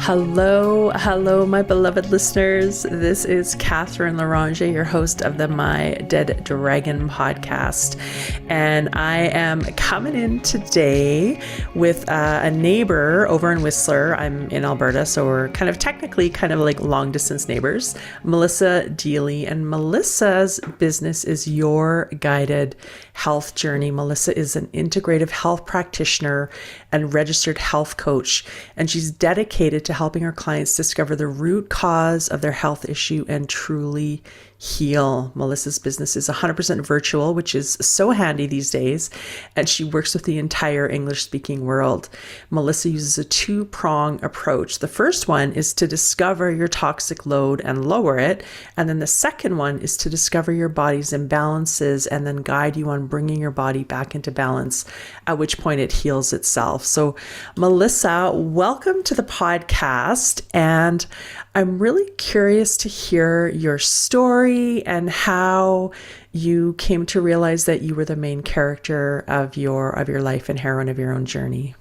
Hello, my beloved listeners. This is Catherine Larange, your host of the My Dead Dragon podcast. And I am coming in today with a neighbor over in Whistler. I'm in Alberta, so we're technically like long distance neighbors, Melissa Deely. And Melissa's business is Your Guided Health Journey. Melissa is an integrative health practitioner and registered health coach, and she's dedicated to helping her clients discover the root cause of their health issue and truly heal. Melissa's business is 100% virtual, which is so handy these days, and she works with the entire English-speaking world. Melissa uses a two-prong approach. The first one is to discover your toxic load and lower it, and then the second one is to discover your body's imbalances and then guide you on bringing your body back into balance, at which point it heals itself. So, Melissa, welcome to the podcast, and I'm really curious to hear your story and how you came to realize that you were the main character of your life and heroine of your own journey.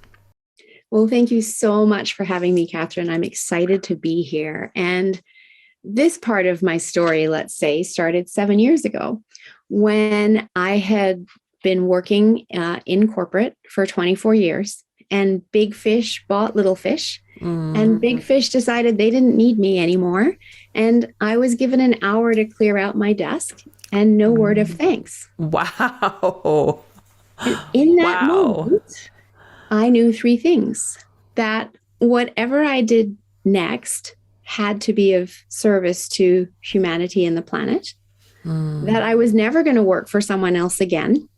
Well, thank you so much for having me, Catherine. I'm excited to be here. And this part of my story, let's say, started 7 years ago when I had been working in corporate for 24 years, and big fish bought little fish. And big fish decided they didn't need me anymore. And I was given an hour to clear out my desk and no word of thanks. Wow. And in that moment, I knew three things: that whatever I did next had to be of service to humanity and the planet, that I was never going to work for someone else again,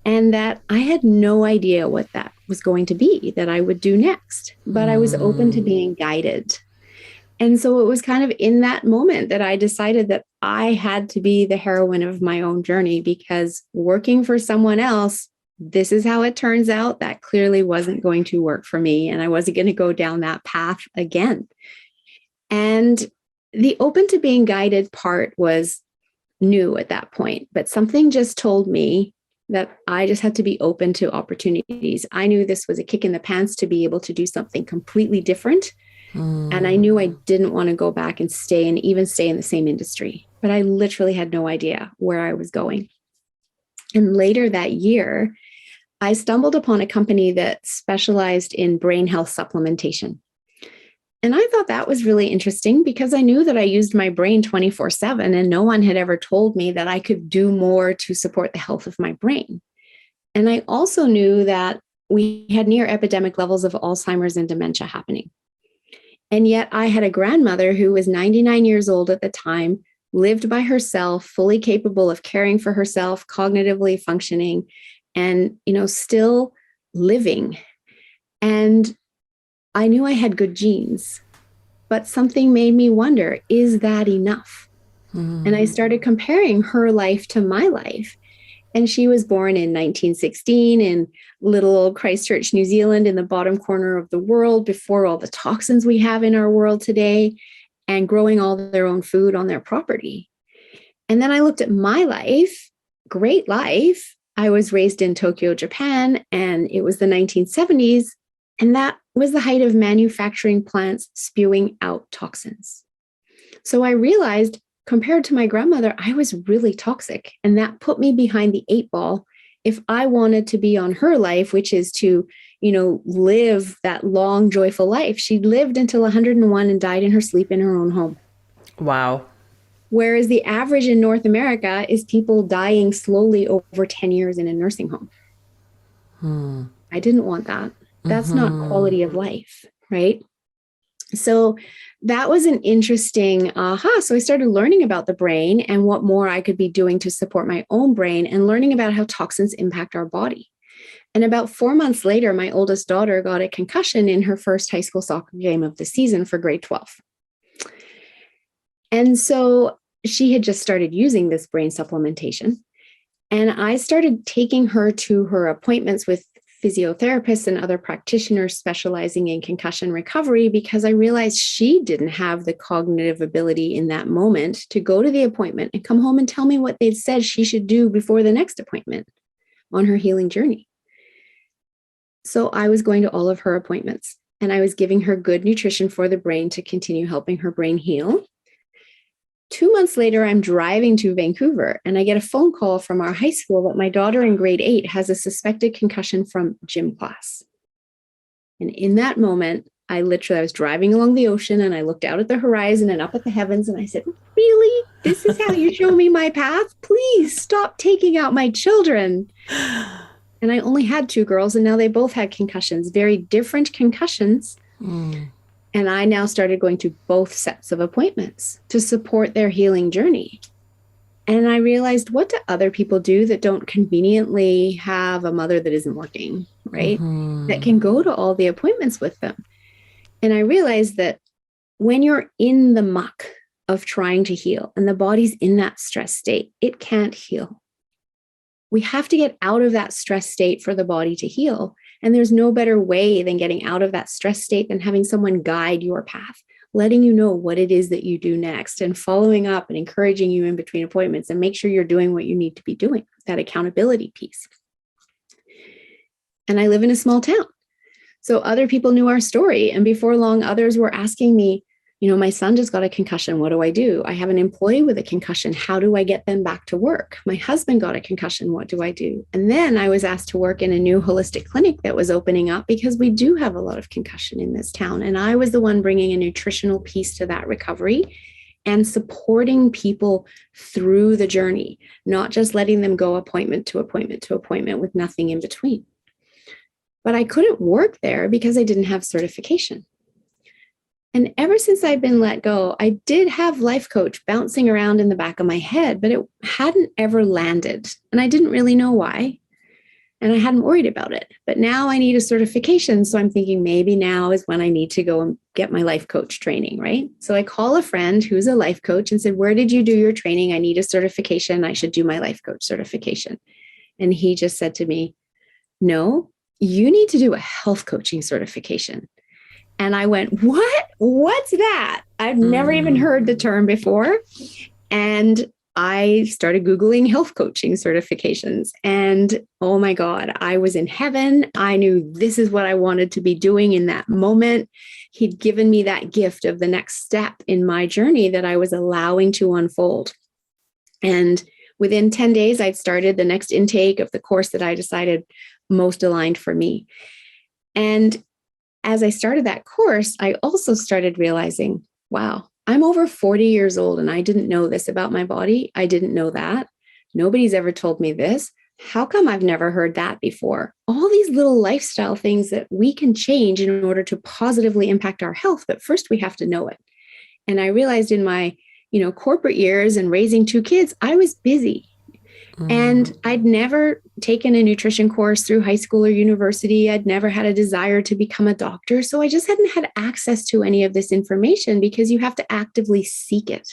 and that I had no idea what that was going to be that I would do next, but I was open to being guided. And so it was kind of in that moment that I decided that I had to be the heroine of my own journey, because working for someone else, this is how it turns out, that clearly wasn't going to work for me. And I wasn't going to go down that path again. And the open to being guided part was new at that point, but something just told me that I just had to be open to opportunities. I knew this was a kick in the pants to be able to do something completely different. And I knew I didn't want to go back and stay in the same industry, but I literally had no idea where I was going. And later that year, I stumbled upon a company that specialized in brain health supplementation. And I thought that was really interesting because I knew that I used my brain 24/7, and no one had ever told me that I could do more to support the health of my brain. And I also knew that we had near epidemic levels of Alzheimer's and dementia happening. And yet I had a grandmother who was 99 years old at the time, lived by herself, fully capable of caring for herself, cognitively functioning, and, still living. And I knew I had good genes, but something made me wonder, is that enough? And I started comparing her life to my life. And she was born in 1916 in little old Christchurch, New Zealand, in the bottom corner of the world, before all the toxins we have in our world today, and growing all their own food on their property. And then I looked at my life, great life. I was raised in Tokyo, Japan, and it was the 1970s. And that was the height of manufacturing plants spewing out toxins. So I realized, compared to my grandmother, I was really toxic. And that put me behind the 8 ball if I wanted to be on her life, which is to, live that long, joyful life. She lived until 101 and died in her sleep in her own home. Wow. Whereas the average in North America is people dying slowly over 10 years in a nursing home. I didn't want that. That's not quality of life, right? So that was an interesting aha. So I started learning about the brain and what more I could be doing to support my own brain, and learning about how toxins impact our body. And about 4 months later, my oldest daughter got a concussion in her first high school soccer game of the season for grade 12. And so she had just started using this brain supplementation. And I started taking her to her appointments with physiotherapists and other practitioners specializing in concussion recovery, because I realized she didn't have the cognitive ability in that moment to go to the appointment and come home and tell me what they'd said she should do before the next appointment on her healing journey. So I was going to all of her appointments. and I was giving her good nutrition for the brain to continue helping her brain heal. 2 months later, I'm driving to Vancouver and I get a phone call from our high school that my daughter in grade 8 has a suspected concussion from gym class. And in that moment, I was driving along the ocean and I looked out at the horizon and up at the heavens and I said, really? This is how you show me my path? Please stop taking out my children. And I only had 2 girls and now they both had concussions, very different concussions. And I now started going to both sets of appointments to support their healing journey. And I realized, what do other people do that don't conveniently have a mother that isn't working, right? That can go to all the appointments with them. And I realized that when you're in the muck of trying to heal and the body's in that stress state, it can't heal. We have to get out of that stress state for the body to heal. And there's no better way than getting out of that stress state than having someone guide your path, letting you know what it is that you do next and following up and encouraging you in between appointments and make sure you're doing what you need to be doing, that accountability piece. And I live in a small town. So other people knew our story. And before long, others were asking me, my son just got a concussion. What do I do? I have an employee with a concussion. How do I get them back to work? My husband got a concussion. What do I do? And then I was asked to work in a new holistic clinic that was opening up because we do have a lot of concussion in this town. And I was the one bringing a nutritional piece to that recovery and supporting people through the journey, not just letting them go appointment to appointment to appointment with nothing in between. But I couldn't work there because I didn't have certification. And ever since I've been let go, I did have life coach bouncing around in the back of my head, but it hadn't ever landed. And I didn't really know why. And I hadn't worried about it. But now I need a certification. So I'm thinking maybe now is when I need to go and get my life coach training, right? So I call a friend who's a life coach and said, where did you do your training? I need a certification. I should do my life coach certification. And he just said to me, no, you need to do a health coaching certification. And I went, what? What's that? I've never even heard the term before. And I started Googling health coaching certifications. And oh my God, I was in heaven. I knew this is what I wanted to be doing in that moment. He'd given me that gift of the next step in my journey that I was allowing to unfold. And within 10 days, I'd started the next intake of the course that I decided most aligned for me. And as I started that course, I also started realizing, wow, I'm over 40 years old and I didn't know this about my body. I didn't know that. Nobody's ever told me this. How come I've never heard that before? All these little lifestyle things that we can change in order to positively impact our health. But first we have to know it. And I realized in my, corporate years and raising 2 kids, I was busy. And I'd never taken a nutrition course through high school or university. I'd never had a desire to become a doctor. So I just hadn't had access to any of this information because you have to actively seek it.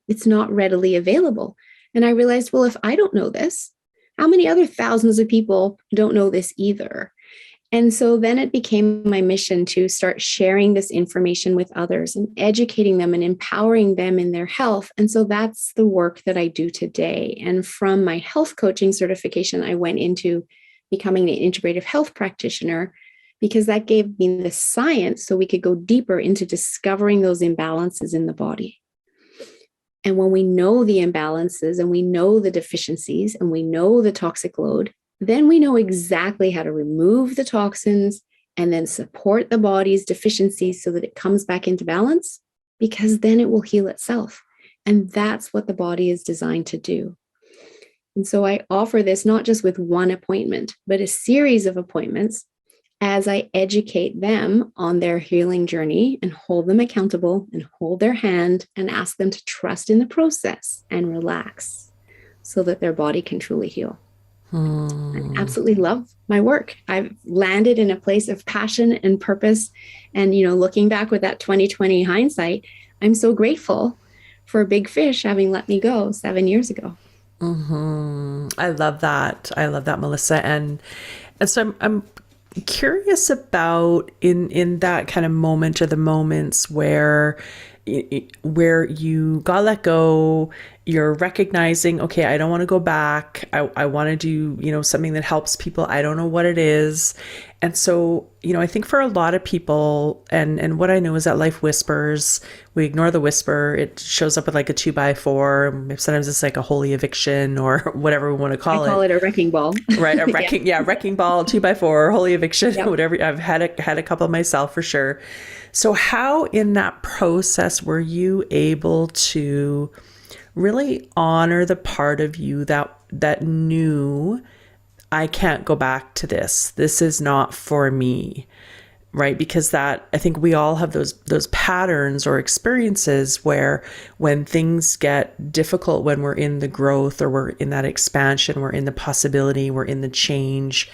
It's not readily available. And I realized, well, if I don't know this, how many other thousands of people don't know this either? And so then it became my mission to start sharing this information with others and educating them and empowering them in their health. And so that's the work that I do today. And from my health coaching certification, I went into becoming an integrative health practitioner because that gave me the science so we could go deeper into discovering those imbalances in the body. And when we know the imbalances and we know the deficiencies and we know the toxic load, then we know exactly how to remove the toxins and then support the body's deficiencies so that it comes back into balance, because then it will heal itself. And that's what the body is designed to do. And so I offer this not just with one appointment, but a series of appointments as I educate them on their healing journey and hold them accountable and hold their hand and ask them to trust in the process and relax so that their body can truly heal. I absolutely love my work. I've landed in a place of passion and purpose. And, looking back with that 2020 hindsight, I'm so grateful for Big Fish having let me go 7 years ago. I love that. I love that, Melissa. And so I'm curious about in that kind of moment or the moments where you got let go, you're recognizing, okay, I don't want to go back. I want to do, something that helps people. I don't know what it is. And so, I think for a lot of people, and what I know is that life whispers, we ignore the whisper. It shows up with like a 2x4. Sometimes it's like a holy eviction or whatever we want to call it. I call it a wrecking ball. Right. A wrecking, wrecking ball, 2x4, holy eviction, Yep. whatever. I've had a couple myself for sure. So how in that process were you able to really honor the part of you that knew, I can't go back to this. This is not for me, right? Because I think we all have those patterns or experiences where when things get difficult, when we're in the growth or we're in that expansion, we're in the possibility, we're in the change,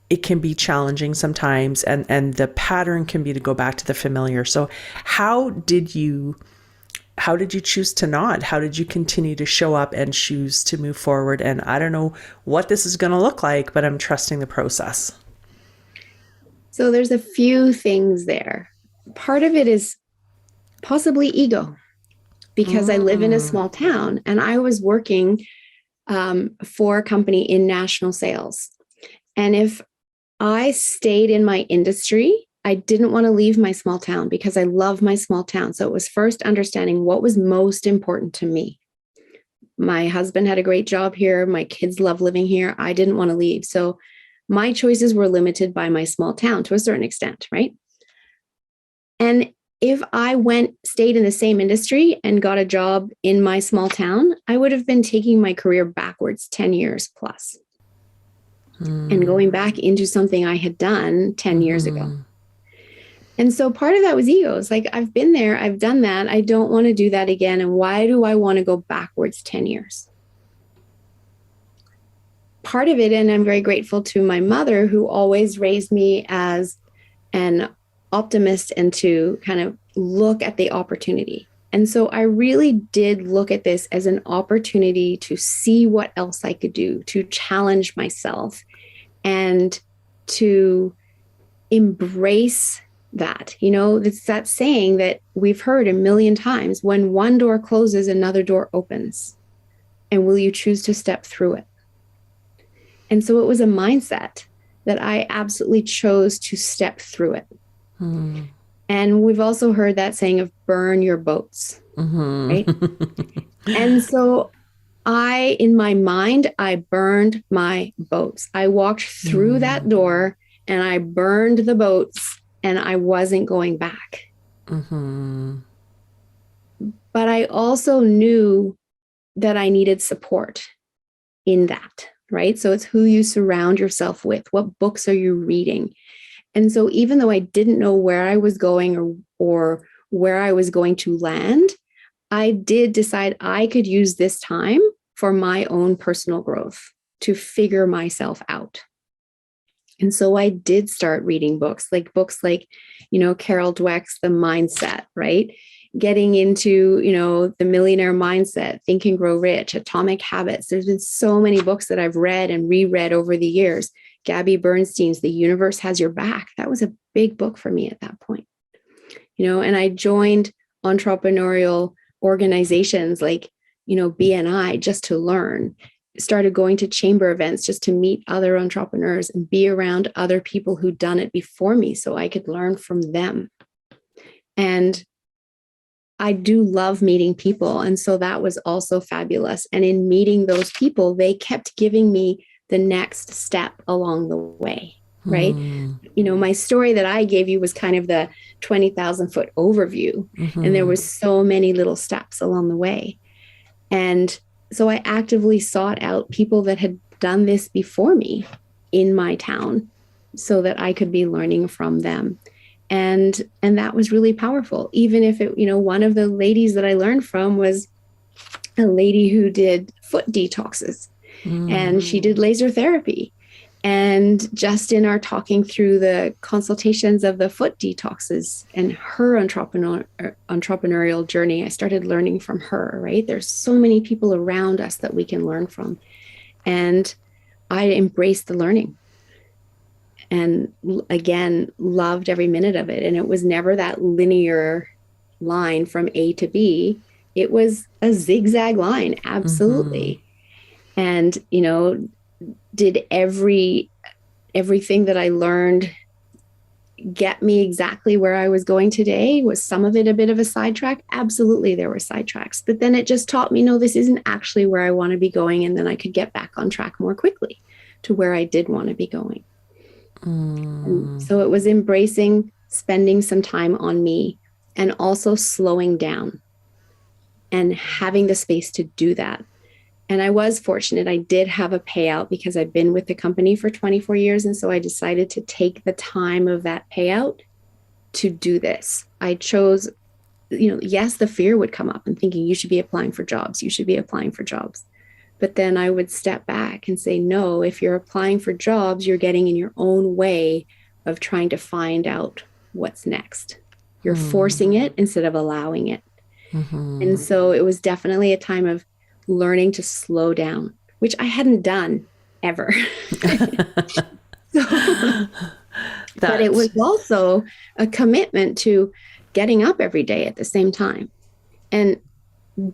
it can be challenging sometimes. And the pattern can be to go back to the familiar. So how did you choose to not? How did you continue to show up and choose to move forward? And I don't know what this is going to look like, but I'm trusting the process. So there's a few things there. Part of it is possibly ego, because I live in a small town and I was working for a company in national sales. And if I stayed in my industry, I didn't want to leave my small town because I love my small town. So it was first understanding what was most important to me. My husband had a great job here. My kids love living here. I didn't want to leave. So my choices were limited by my small town to a certain extent, right? And if I stayed in the same industry and got a job in my small town, I would have been taking my career backwards 10 years plus and going back into something I had done 10 years ago. And so part of that was ego. It's like, I've been there, I've done that. I don't want to do that again. And why do I want to go backwards 10 years? Part of it, and I'm very grateful to my mother, who always raised me as an optimist and to kind of look at the opportunity. And so I really did look at this as an opportunity to see what else I could do, to challenge myself and to embrace that. It's that saying that we've heard a million times: when one door closes, another door opens. And will you choose to step through it? And so it was a mindset that I absolutely chose to step through it. And we've also heard that saying of burn your boats, right? And so in my mind, I burned my boats. I walked through that door and I burned the boats. And I wasn't going back. But I also knew that I needed support in that, right? So it's who you surround yourself with. What books are you reading? And so even though I didn't know where I was going or where I was going to land, I did decide I could use this time for my own personal growth, to figure myself out. And so I did start reading books like, Carol Dweck's The Mindset, right? Getting into, The Millionaire Mindset, Think and Grow Rich, Atomic Habits. There's been so many books that I've read and reread over the years. Gabby Bernstein's The Universe Has Your Back. That was a big book for me at that point. And I joined entrepreneurial organizations like, BNI just to learn. Started going to chamber events just to meet other entrepreneurs and be around other people who'd done it before me so I could learn from them. And I do love meeting people. And so that was also fabulous. And in meeting those people, they kept giving me the next step along the way, right? My story that I gave you was kind of the 20,000 foot overview. And there was so many little steps along the way. And so I actively sought out people that had done this before me in my town so that I could be learning from them. And that was really powerful. Even if one of the ladies that I learned from was a lady who did foot detoxes and she did laser therapy. And just in our talking through the consultations of the foot detoxes and her entrepreneurial journey, I started learning from her, right? There's so many people around us that we can learn from. And I embraced the learning and again, loved every minute of it. And it was never that linear line from A to B. It was a zigzag line. Absolutely. And, did every everything that I learned get me exactly where I was going today? Was some of it a bit of a sidetrack? Absolutely, there were sidetracks. But then it just taught me, no, this isn't actually where I want to be going. And then I could get back on track more quickly to where I did want to be going. And so it was embracing spending some time on me and also slowing down and having the space to do that. And I was fortunate. I did have a payout because I've been with the company for 24 years. And so I decided to take the time of that payout to do this. I chose, yes, the fear would come up and thinking you should be applying for jobs. You should be applying for jobs. But then I would step back and say, no, if you're applying for jobs, you're getting in your own way of trying to find out what's next. You're forcing it instead of allowing it. And so it was definitely a time of learning to slow down, which I hadn't done ever. But it was also a commitment to getting up every day at the same time and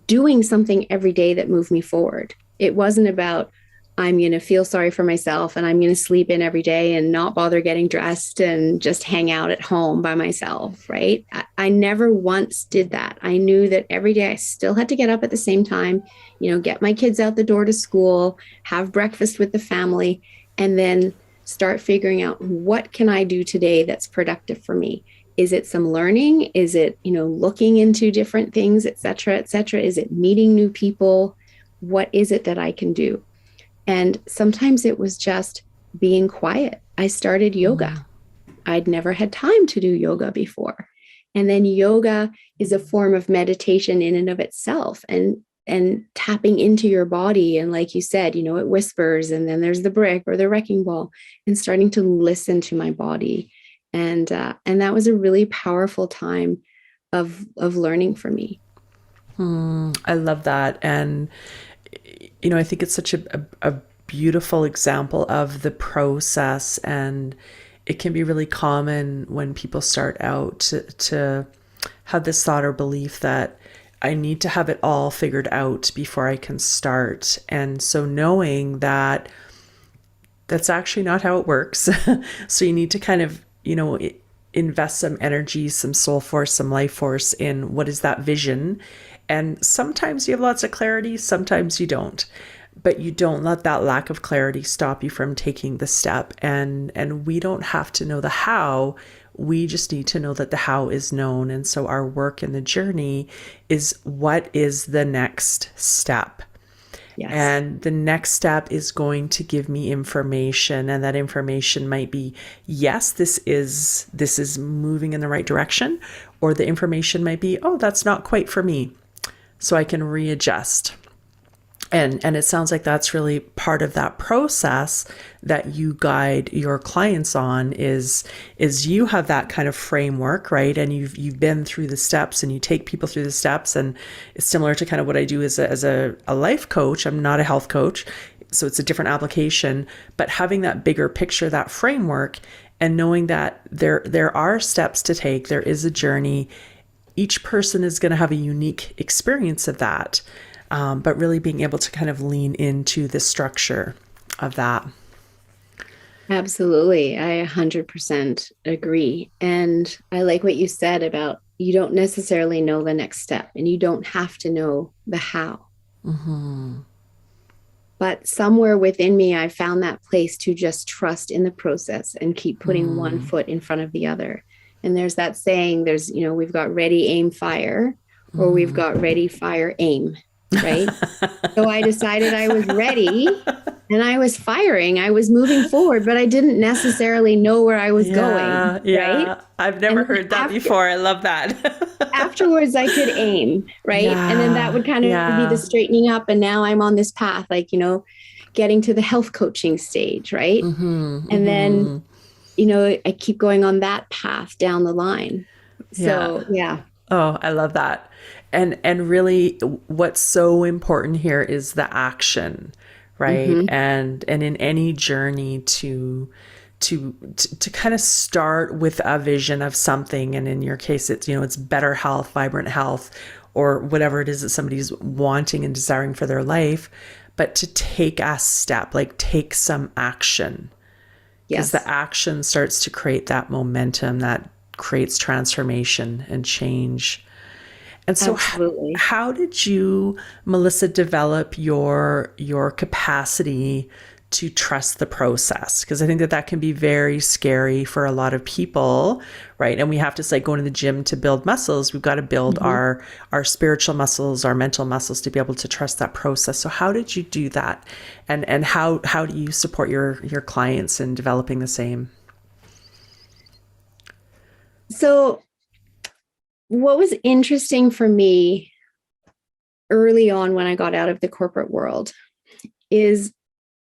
doing something every day that moved me forward. It wasn't about, I'm going to feel sorry for myself and I'm going to sleep in every day and not bother getting dressed and just hang out at home by myself, right? I never once did that. I knew that every day I still had to get up at the same time, get my kids out the door to school, have breakfast with the family, and then start figuring out what can I do today that's productive for me. Is it some learning? Is it, looking into different things, et cetera, et cetera? Is it meeting new people? What is it that I can do? And sometimes it was just being quiet. I started yoga. I'd never had time to do yoga before. And then yoga is a form of meditation in and of itself, and tapping into your body. And like you said, it whispers, and then there's the brick or the wrecking ball, and starting to listen to my body. And that was a really powerful time of learning for me. I love that. And I think it's such a beautiful example of the process, and it can be really common when people start out to have this thought or belief that I need to have it all figured out before I can start. And so knowing that that's actually not how it works. So you need to kind of, invest some energy, some soul force, some life force in what is that vision. And sometimes you have lots of clarity, sometimes you don't. But you don't let that lack of clarity stop you from taking the step. And we don't have to know the how. We just need to know that the how is known. And so our work in the journey is, what is the next step? Yes. And the next step is going to give me information. And that information might be, yes, this is moving in the right direction. Or the information might be, oh, that's not quite for me. So I can readjust. And it sounds like that's really part of that process that you guide your clients on is you have that kind of framework, right? And you've been through the steps, and you take people through the steps. And it's similar to kind of what I do as a life coach. I'm not a health coach, so it's a different application, but having that bigger picture, that framework, and knowing that there are steps to take, there is a journey. Each person is going to have a unique experience of that. But really being able to kind of lean into the structure of that. Absolutely. I 100% agree. And I like what you said about you don't necessarily know the next step, and you don't have to know the how. But somewhere within me, I found that place to just trust in the process and keep putting one foot in front of the other. And there's that saying, we've got ready, aim, fire, or we've got ready, fire, aim. Right. So I decided I was ready and I was firing. I was moving forward, but I didn't necessarily know where I was going. Yeah. Right. I've never heard that before. I love that. Afterwards, I could aim. Right. Yeah, and then that would kind of be the straightening up. And now I'm on this path, getting to the health coaching stage. Right. And then, I keep going on that path down the line. So, yeah. Oh, I love that. And really what's so important here is the action, right? And in any journey to kind of start with a vision of something. And in your case, it's better health, vibrant health, or whatever it is that somebody's wanting and desiring for their life, but to take a step, like take some action. Because the action starts to create that momentum that creates transformation and change. And so how did you, Melissa, develop your capacity to trust the process? Because I think that can be very scary for a lot of people, right? And we have to say, going to the gym to build muscles, we've got to build our spiritual muscles, our mental muscles to be able to trust that process. So how did you do that? And how do you support your clients in developing the same? So what was interesting for me early on when I got out of the corporate world is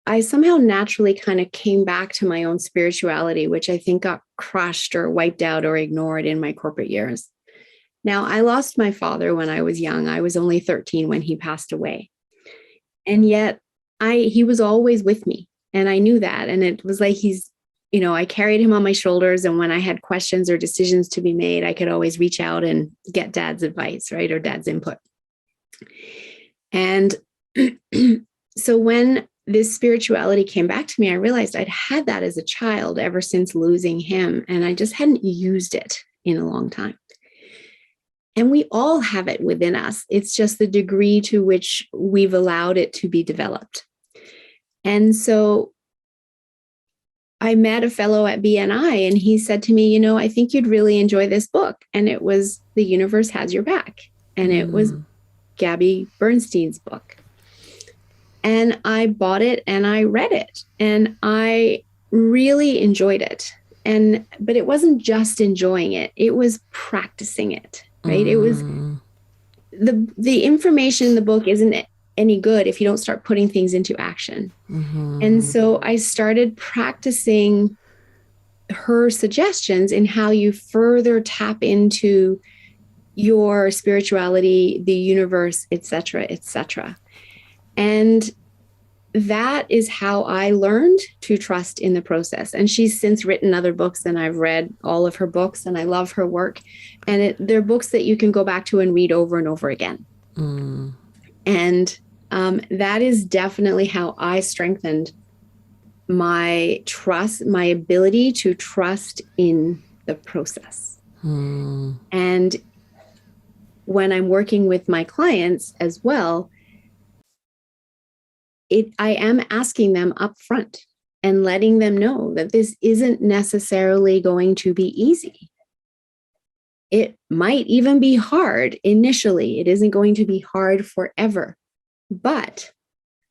I somehow naturally kind of came back to my own spirituality, which I think got crushed or wiped out or ignored in my corporate years. Now, I lost my father when I was young. I was only 13 when he passed away. And yet he was always with me. And I knew that. And it was like I carried him on my shoulders. And when I had questions or decisions to be made, I could always reach out and get dad's advice, right? Or dad's input. And so when this spirituality came back to me, I realized I'd had that as a child ever since losing him. And I just hadn't used it in a long time. And we all have it within us. It's just the degree to which we've allowed it to be developed. And so I met a fellow at BNI and he said to me, I think you'd really enjoy this book. And it was The Universe Has Your Back. And it was Gabby Bernstein's book. And I bought it and I read it and I really enjoyed it. But it wasn't just enjoying it. It was practicing it, right? It was the information in the book isn't any good if you don't start putting things into action. And so I started practicing her suggestions in how you further tap into your spirituality, the universe, et cetera, et cetera. And that is how I learned to trust in the process. And she's since written other books, and I've read all of her books, and I love her work. And they're books that you can go back to and read over and over again. And that is definitely how I strengthened my trust, my ability to trust in the process. And when I'm working with my clients as well, I am asking them up front and letting them know that this isn't necessarily going to be easy. It might even be hard initially. It isn't going to be hard forever. But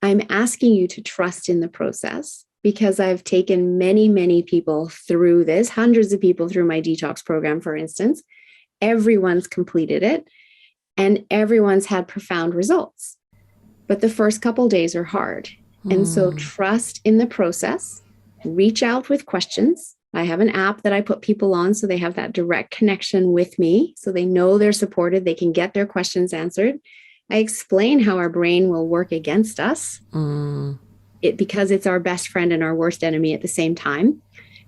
I'm asking you to trust in the process because I've taken many, many people through this, hundreds of people through my detox program, for instance. Everyone's completed it and everyone's had profound results. But the first couple days are hard. And so trust in the process, reach out with questions. I have an app that I put people on so they have that direct connection with me. So they know they're supported. They can get their questions answered. I explain how our brain will work against us because it's our best friend and our worst enemy at the same time,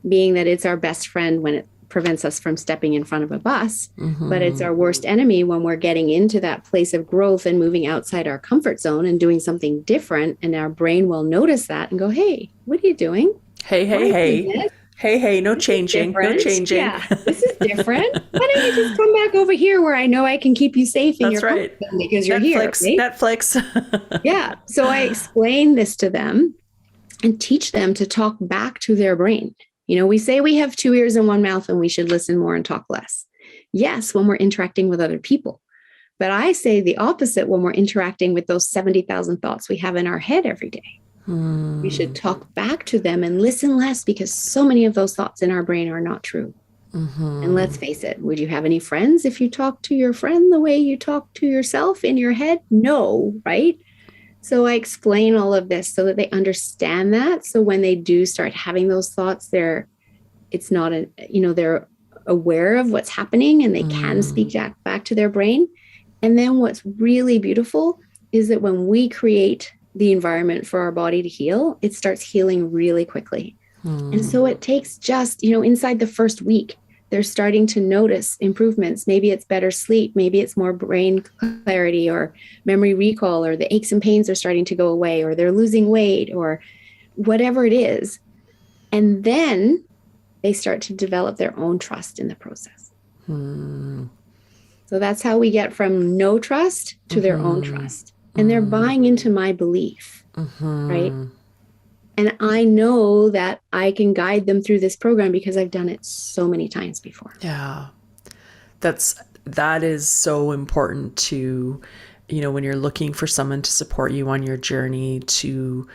being that it's our best friend when it prevents us from stepping in front of a bus, but it's our worst enemy when we're getting into that place of growth and moving outside our comfort zone and doing something different. And our brain will notice that and go, hey, what are you doing? Hey, no changing. Yeah, this is different. Why don't you just come back over here where I know I can keep you safe in your comfort zone because you're here. Right? Netflix. Yeah. So I explain this to them and teach them to talk back to their brain. We say we have 2 ears and 1 mouth and we should listen more and talk less. Yes, when we're interacting with other people. But I say the opposite when we're interacting with those 70,000 thoughts we have in our head every day. We should talk back to them and listen less because so many of those thoughts in our brain are not true. And let's face it, would you have any friends if you talk to your friend the way you talk to yourself in your head? No, right? So I explain all of this so that they understand that. So when they do start having those thoughts, they're aware of what's happening and they can speak back to their brain. And then what's really beautiful is that when we create the environment for our body to heal, it starts healing really quickly. And so it takes just, inside the first week, they're starting to notice improvements. Maybe it's better sleep. Maybe it's more brain clarity or memory recall, or the aches and pains are starting to go away, or they're losing weight, or whatever it is. And then they start to develop their own trust in the process. So that's how we get from no trust to their own trust. And they're buying into my belief, right? And I know that I can guide them through this program because I've done it so many times before. Yeah. That is so important to, when you're looking for someone to support you on your journey, to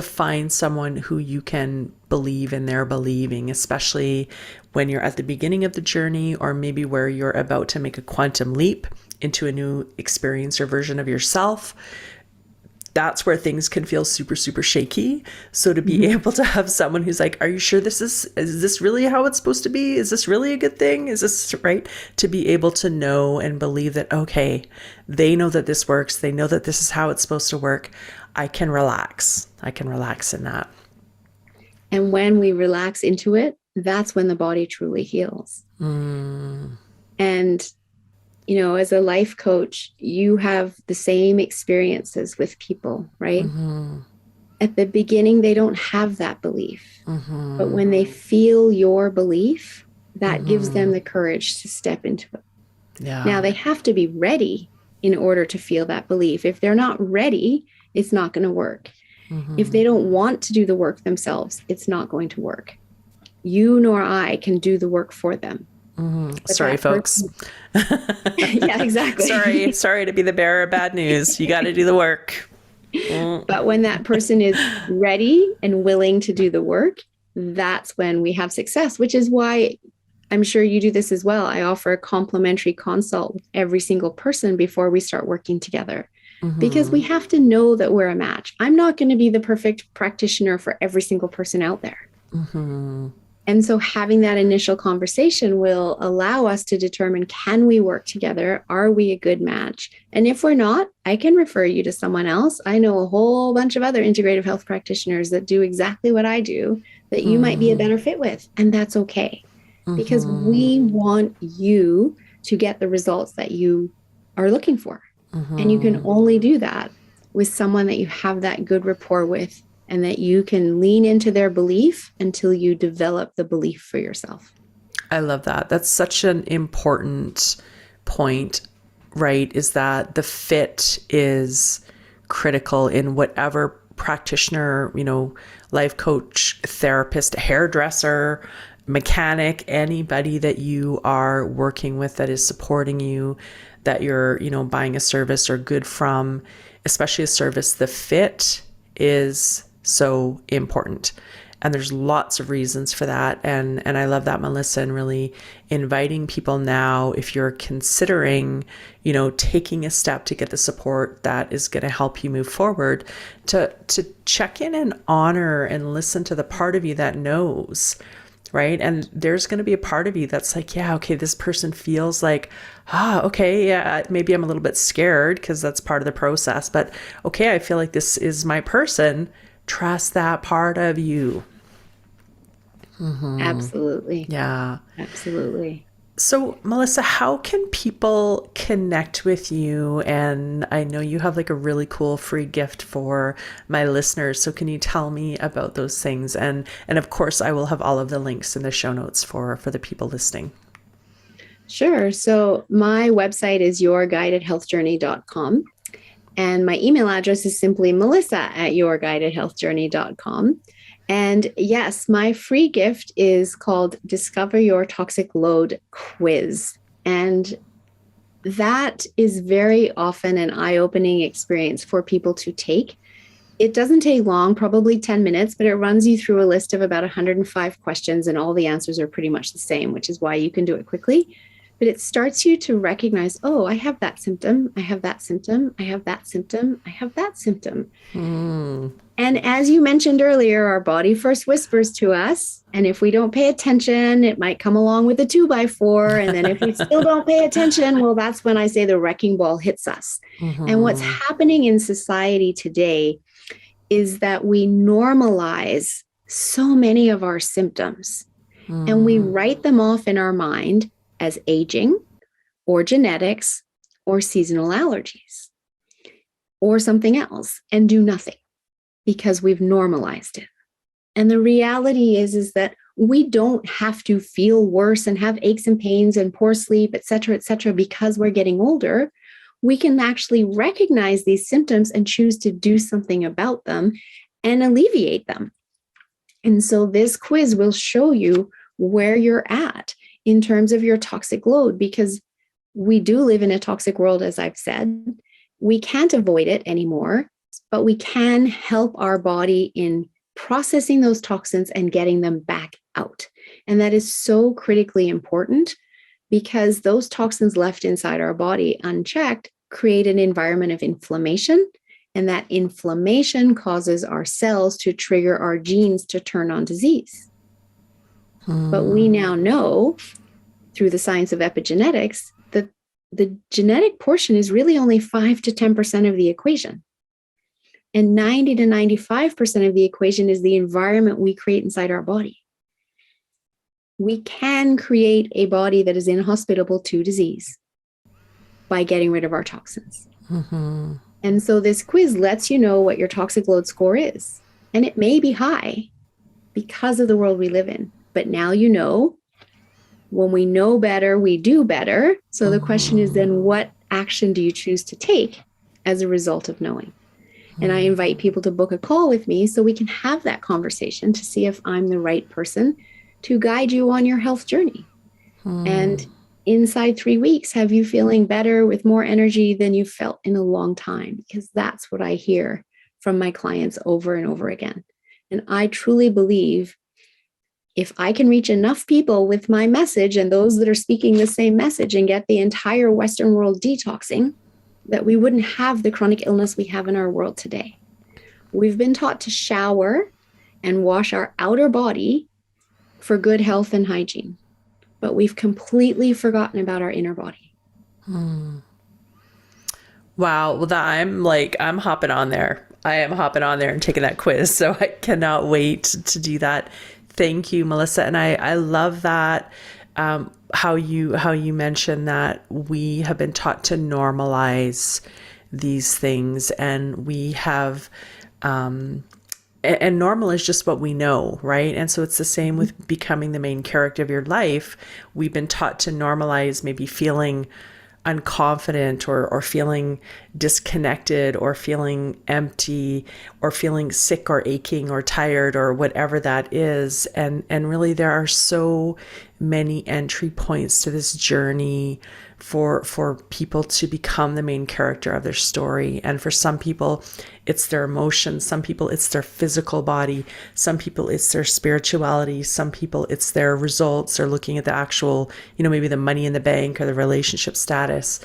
find someone who you can believe in their believing, especially when you're at the beginning of the journey, or maybe where you're about to make a quantum leap into a new experience or version of yourself. That's where things can feel super, super shaky. So to be able to have someone who's like, are you sure is this really how it's supposed to be? Is this really a good thing? Is this right? To be able to know and believe that, okay, they know that this works. They know that this is how it's supposed to work. I can relax in that. And when we relax into it, that's when the body truly heals. And, as a life coach, you have the same experiences with people, right? At the beginning, they don't have that belief. But when they feel your belief, that gives them the courage to step into it. Yeah. Now, they have to be ready in order to feel that belief. If they're not ready, it's not going to work. If they don't want to do the work themselves, it's not going to work. You nor I can do the work for them. Sorry, folks. Yeah, exactly. Sorry to be the bearer of bad news. You got to do the work. But when that person is ready and willing to do the work, that's when we have success, which is why I'm sure you do this as well. I offer a complimentary consult with every single person before we start working together. Because we have to know that we're a match. I'm not going to be the perfect practitioner for every single person out there. And so having that initial conversation will allow us to determine, can we work together? Are we a good match? And if we're not, I can refer you to someone else. I know a whole bunch of other integrative health practitioners that do exactly what I do that you might be a better fit with. And that's okay. Because we want you to get the results that you are looking for. And you can only do that with someone that you have that good rapport with and that you can lean into their belief until you develop the belief for yourself. I love that. That's such an important point, right? Is that the fit is critical in whatever practitioner, life coach, therapist, hairdresser, mechanic, anybody that you are working with that is supporting you, that you're, buying a service or good from, especially a service, the fit is so important. And there's lots of reasons for that. And I love that, Melissa, and really inviting people now, if you're considering, taking a step to get the support that is going to help you move forward, to check in and honor and listen to the part of you that knows. Right. And there's going to be a part of you that's like, yeah, okay, this person feels like, okay, yeah, maybe I'm a little bit scared because that's part of the process. But okay, I feel like this is my person. Trust that part of you. Absolutely. Yeah. Absolutely. So, Melissa, how can people connect with you? And I know you have like a really cool free gift for my listeners. So can you tell me about those things? And of course, I will have all of the links in the show notes for the people listening. Sure. So my website is yourguidedhealthjourney.com. And my email address is simply melissa@yourguidedhealthjourney.com. And yes, my free gift is called Discover Your Toxic Load Quiz. And that is very often an eye-opening experience for people to take. It doesn't take long, probably 10 minutes, but it runs you through a list of about 105 questions, and all the answers are pretty much the same, which is why you can do it quickly. But it starts you to recognize, oh, I have that symptom, I have that symptom, I have that symptom, I have that symptom. And as you mentioned earlier, our body first whispers to us. And if we don't pay attention, it might come along with a 2x4. And then if we still don't pay attention, well, that's when I say the wrecking ball hits us. And what's happening in society today is that we normalize so many of our symptoms and we write them off in our mind as aging or genetics or seasonal allergies or something else and do nothing because we've normalized it. And the reality is that we don't have to feel worse and have aches and pains and poor sleep, et cetera, because we're getting older. We can actually recognize these symptoms and choose to do something about them and alleviate them. And so this quiz will show you where you're at in terms of your toxic load, because we do live in a toxic world, as I've said. We can't avoid it anymore, but we can help our body in processing those toxins and getting them back out. And that is so critically important, because those toxins left inside our body unchecked create an environment of inflammation. And that inflammation causes our cells to trigger our genes to turn on disease. But we now know through the science of epigenetics that the genetic portion is really only 5 to 10% of the equation. And 90 to 95% of the equation is the environment we create inside our body. We can create a body that is inhospitable to disease by getting rid of our toxins. Mm-hmm. And so this quiz lets you know what your toxic load score is. And it may be high because of the world we live in. But now you know, when we know better, we do better. So the question is then, what action do you choose to take as a result of knowing? And I invite people to book a call with me so we can have that conversation to see if I'm the right person to guide you on your health journey. And inside 3 weeks, have you feeling better with more energy than you've felt in a long time? Because that's what I hear from my clients over and over again. And I truly believe if I can reach enough people with my message and those that are speaking the same message and get the entire Western world detoxing, that we wouldn't have the chronic illness we have in our world today. We've been taught to shower and wash our outer body for good health and hygiene, but we've completely forgotten about our inner body. Wow. Well, I'm hopping on there. I am hopping on there and taking that quiz. So I cannot wait to do that. Thank you, Melissa. And I love that, how you mentioned that we have been taught to normalize these things, and we have, and normal is just what we know, right? And so it's the same with becoming the main character of your life. We've been taught to normalize maybe feeling unconfident or feeling disconnected or feeling empty or feeling sick or aching or tired or whatever that is. And really there are so many entry points to this journey for people to become the main character of their story. And for some people, it's their emotions. Some people, it's their physical body. Some people, it's their spirituality. Some people, it's their results or looking at the actual, maybe the money in the bank or the relationship status.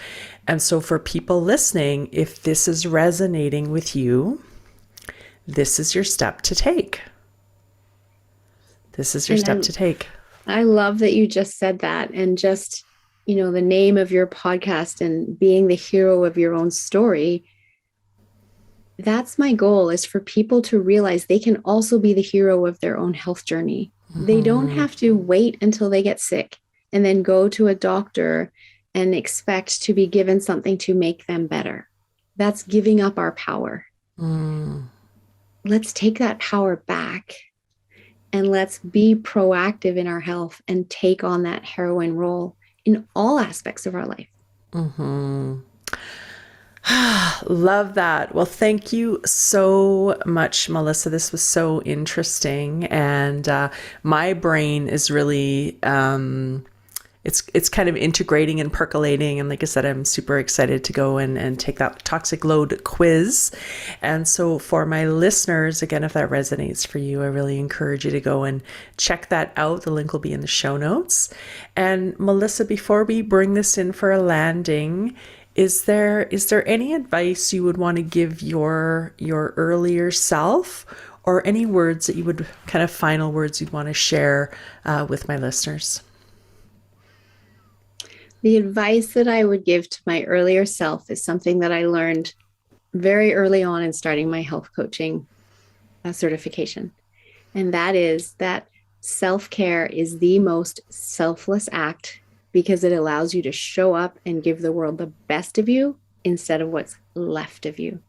And so for people listening, if this is resonating with you, this is your step to take. This is your step to take. I love that you just said that, and just, the name of your podcast and being the hero of your own story. That's my goal, is for people to realize they can also be the hero of their own health journey. They don't have to wait until they get sick and then go to a doctor and expect to be given something to make them better. That's giving up our power. Let's take that power back and let's be proactive in our health and take on that heroine role in all aspects of our life. Love that. Well, thank you so much, Melissa. This was so interesting. And my brain is really, it's kind of integrating and percolating. And like I said, I'm super excited to go and take that toxic load quiz. And so for my listeners, again, if that resonates for you, I really encourage you to go and check that out. The link will be in the show notes. And Melissa, before we bring this in for a landing, is there any advice you would want to give your earlier self, or any words that you would kind of final words you'd want to share with my listeners? The advice that I would give to my earlier self is something that I learned very early on in starting my health coaching certification. And that is that self-care is the most selfless act, because it allows you to show up and give the world the best of you instead of what's left of you.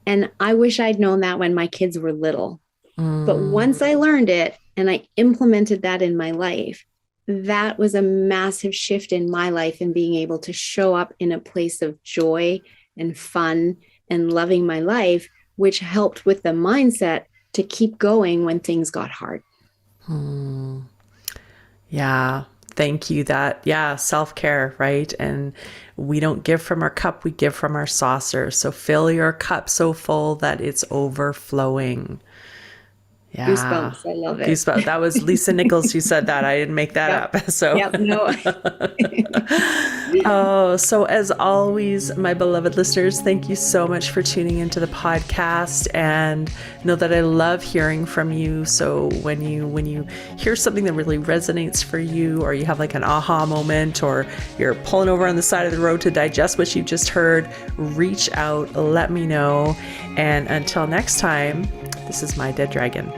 And I wish I'd known that when my kids were little. But once I learned it and I implemented that in my life, that was a massive shift in my life and being able to show up in a place of joy and fun and loving my life, which helped with the mindset to keep going when things got hard. Yeah. Thank you. Self-care, right? And we don't give from our cup, we give from our saucer. So fill your cup so full that it's overflowing. Yeah. Goosebumps. I love it. Goosebumps. That was Lisa Nichols who said that. I didn't make that up. So, no. So as always, my beloved listeners, thank you so much for tuning into the podcast, and know that I love hearing from you. So when you hear something that really resonates for you, or you have like an aha moment, or you're pulling over on the side of the road to digest what you've just heard, reach out, let me know. And until next time, this is my Dead Dragon.